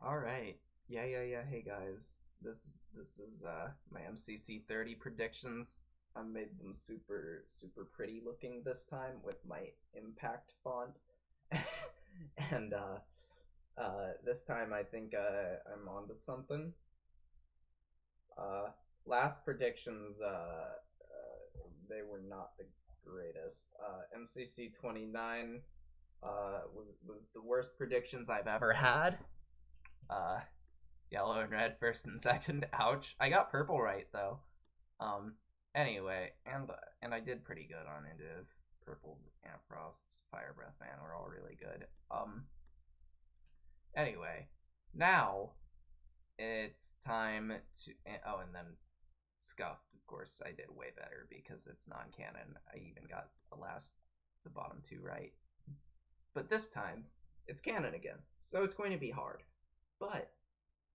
All right. Yeah. Hey guys. This is my MCC 30 predictions. I made them super pretty looking this time with my impact font. and this time I think I'm onto something. Uh Last predictions they were not the greatest. MCC 29 was the worst predictions I've ever had. Uh Yellow and red first and second. Ouch. I got purple right though. Um. Anyway, and I did pretty good on Indiv. Purple, Frost, Fire Breath Man were all really good. Anyway, now it's time to. Oh, and then Scuffed. Of course, I did way better because it's non-canon. I even got the bottom two right. But this time, it's canon again, so it's going to be hard. But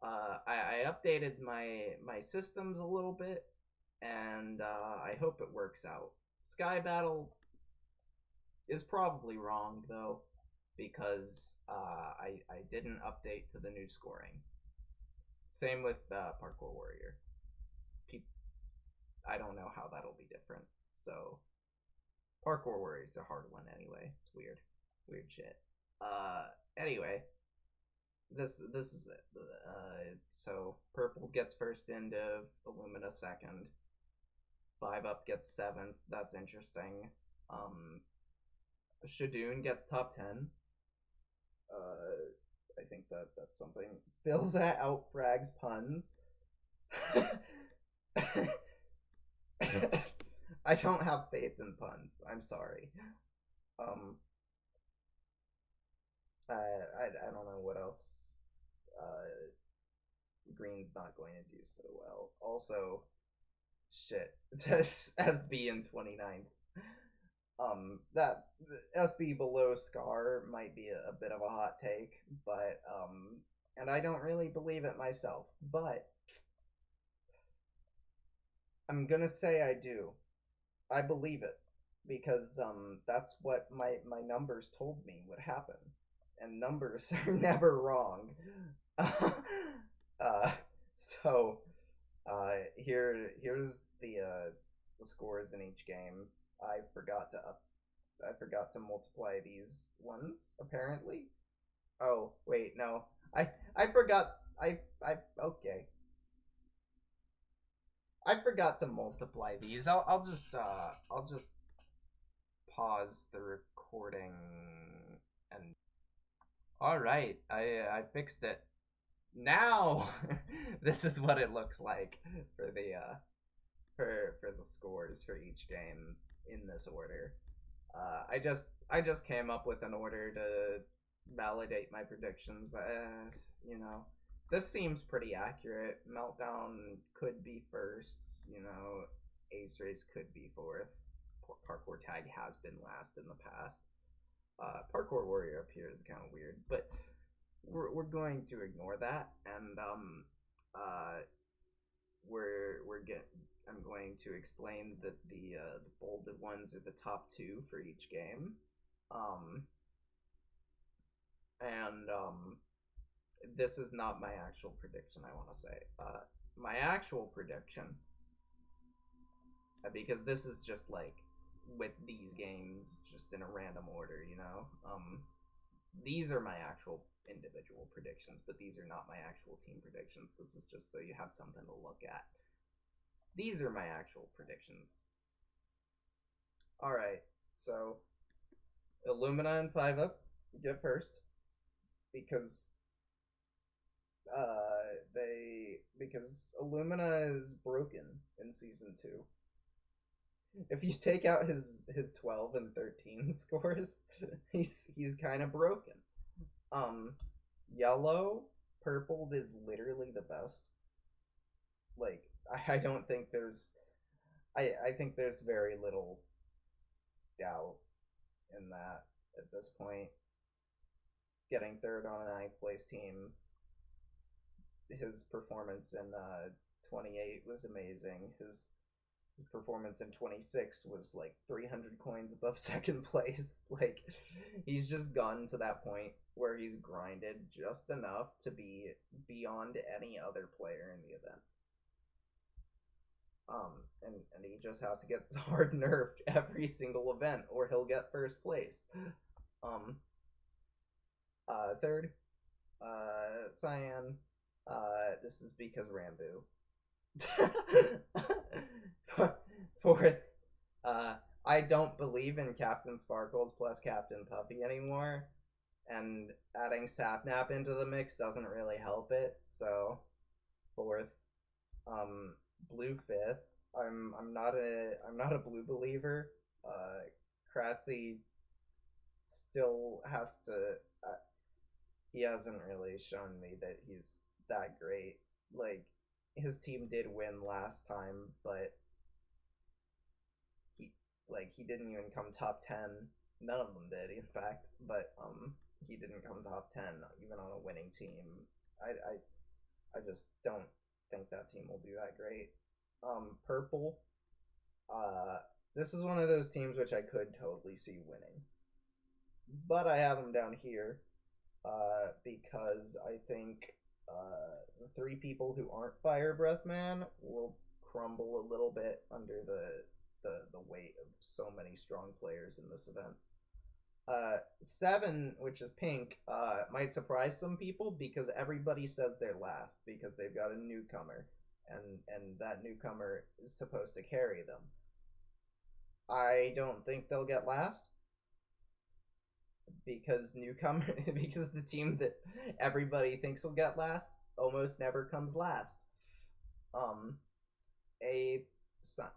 I updated my systems a little bit, and I hope it works out. Sky Battle is probably wrong though, because I didn't update to the new scoring. Same with Parkour Warrior. I don't know how that'll be different. So Parkour Warrior is a hard one anyway. It's weird shit. Anyway, this is it. So purple gets first into Illumina second. 5 up gets seventh. That's interesting. Shadoon gets top 10. I think that's something. Fills that out frags puns. I don't have faith in puns. I'm sorry. I don't know what else. Green's not going to do so well. Also, shit. SB in 29th. That SB below Scar might be a bit of a hot take, but and I don't really believe it myself, but I'm gonna say I do. I believe it because that's what my numbers told me would happen, and numbers are never wrong. uh, so here's the scores in each game. I forgot to multiply these ones apparently. Oh wait, no. I forgot. I okay. I forgot to multiply these. I'll just pause the recording and all right. I fixed it. Now this is what it looks like for the for the scores for each game in this order. I just came up with an order to validate my predictions. You know, this seems pretty accurate. Meltdown could be first. You know, Ace Race could be fourth. Parkour Tag has been last in the past. Parkour Warrior up here is kind of weird, but we're going to ignore that, and we're get I'm going to explain that the bolded ones are the top two for each game, and this is not my actual prediction. I want to say my actual prediction, because this is just like with these games, just in a random order, you know. These are my actual individual predictions, but these are not my actual team predictions. This is just so you have something to look at. These are my actual predictions. Alright, so Illumina and 5-Up get first because because Illumina is broken in season 2. If you take out his 12 and 13 scores, he's kind of broken. Yellow, purple is literally the best. Like I don't think there's I think there's very little doubt in that at this point. Getting third on a ninth place team, his performance in 28 was amazing. His His performance in 26 was like 300 coins above second place. Like, he's just gotten to that point where he's grinded just enough to be beyond any other player in the event. And he just has to get hard nerfed every single event, or he'll get first place. Third, Cyan. This is because Rambo. Fourth, I don't believe in Captain Sparkles plus Captain Puffy anymore, and adding Sapnap into the mix doesn't really help it. So, fourth, Blue fifth. I'm not a blue believer. Kratzy still has to. He hasn't really shown me that he's that great. Like, his team did win last time, but he didn't even come top 10. None of them did, in fact. But he didn't come top 10 even on a winning team. I just don't think that team will do that great. Purple. This is one of those teams which I could totally see winning, but I have them down here because I think the three people who aren't Fire Breath Man will crumble a little bit under the weight of so many strong players in this event. 7, which is pink, might surprise some people because everybody says they're last because they've got a newcomer, and that newcomer is supposed to carry them. I don't think they'll get last because because the team that everybody thinks will get last almost never comes last. A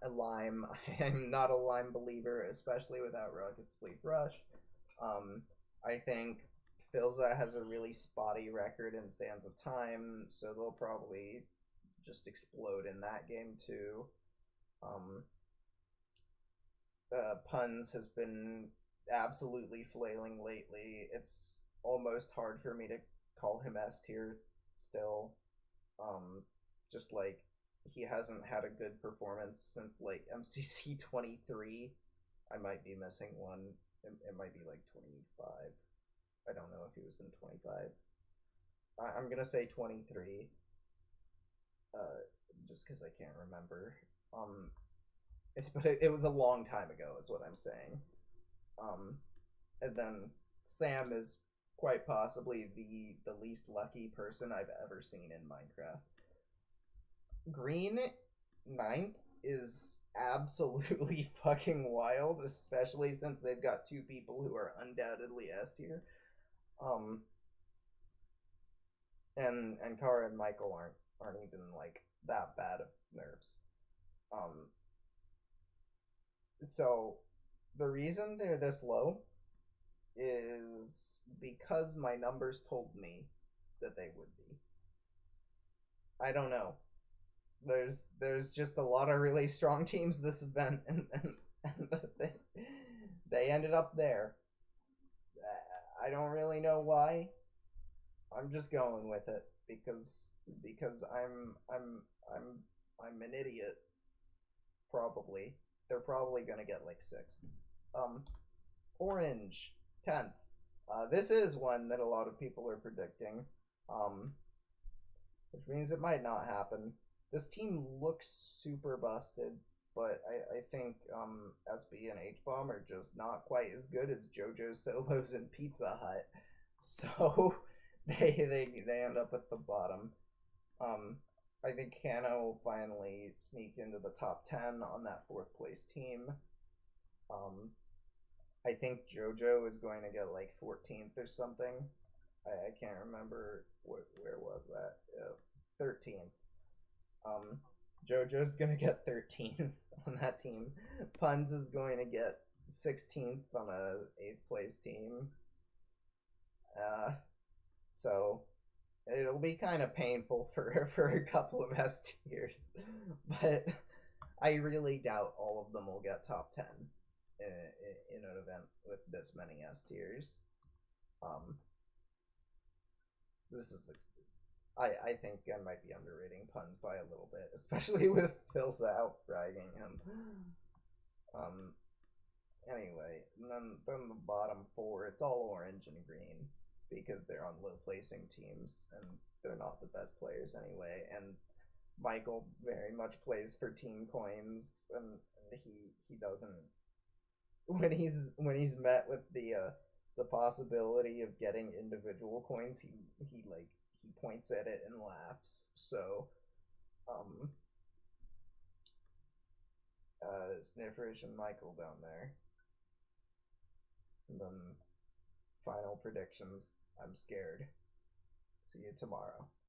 Lime. I'm not a Lime believer, especially without Rocket Spleef Rush. I think Filza has a really spotty record in Sands of Time, so they'll probably just explode in that game too. Puns has been absolutely flailing lately. It's almost hard for me to call him S tier still. Just like he hasn't had a good performance since like MCC 23. I might be missing one. It might be like 25. I don't know if he was in 25. I'm gonna say 23. Just because I can't remember. But it was a long time ago, is what I'm saying. And then Sam is quite possibly the least lucky person I've ever seen in Minecraft. Green 9th is absolutely fucking wild, especially since they've got two people who are undoubtedly S tier. And Kara and Michael aren't even like that bad of nerfs. So the reason they're this low is because my numbers told me that they would be. I don't know. There's just a lot of really strong teams this event, and they ended up there. I don't really know why. I'm just going with it because I'm an idiot. Probably. They're probably gonna get like 6th. Orange 10th. This is one that a lot of people are predicting. Which means it might not happen. This team looks super busted, but I think SB and H-Bomb are just not quite as good as JoJo Solos and Pizza Hut. So they end up at the bottom. I think Hannah will finally sneak into the top 10 on that 4th place team. I think JoJo is going to get like 14th or something. I can't remember where was that. 13th. JoJo's gonna get 13th on that team. Puns is going to get 16th on a 8th place team. So it'll be kind of painful for a couple of S tiers, but I really doubt all of them will get top 10 in an event with this many S tiers. This is I think I might be underrating puns by a little bit, especially with Phil South fragging him. Um. Anyway, and then the bottom four, it's all orange and green because they're on low placing teams and they're not the best players anyway. And Michael very much plays for team coins, and he doesn't when he's met with the possibility of getting individual coins, he like he points at it and laughs. So um Snifferish and Michael down there. And then final predictions. I'm scared. See you tomorrow.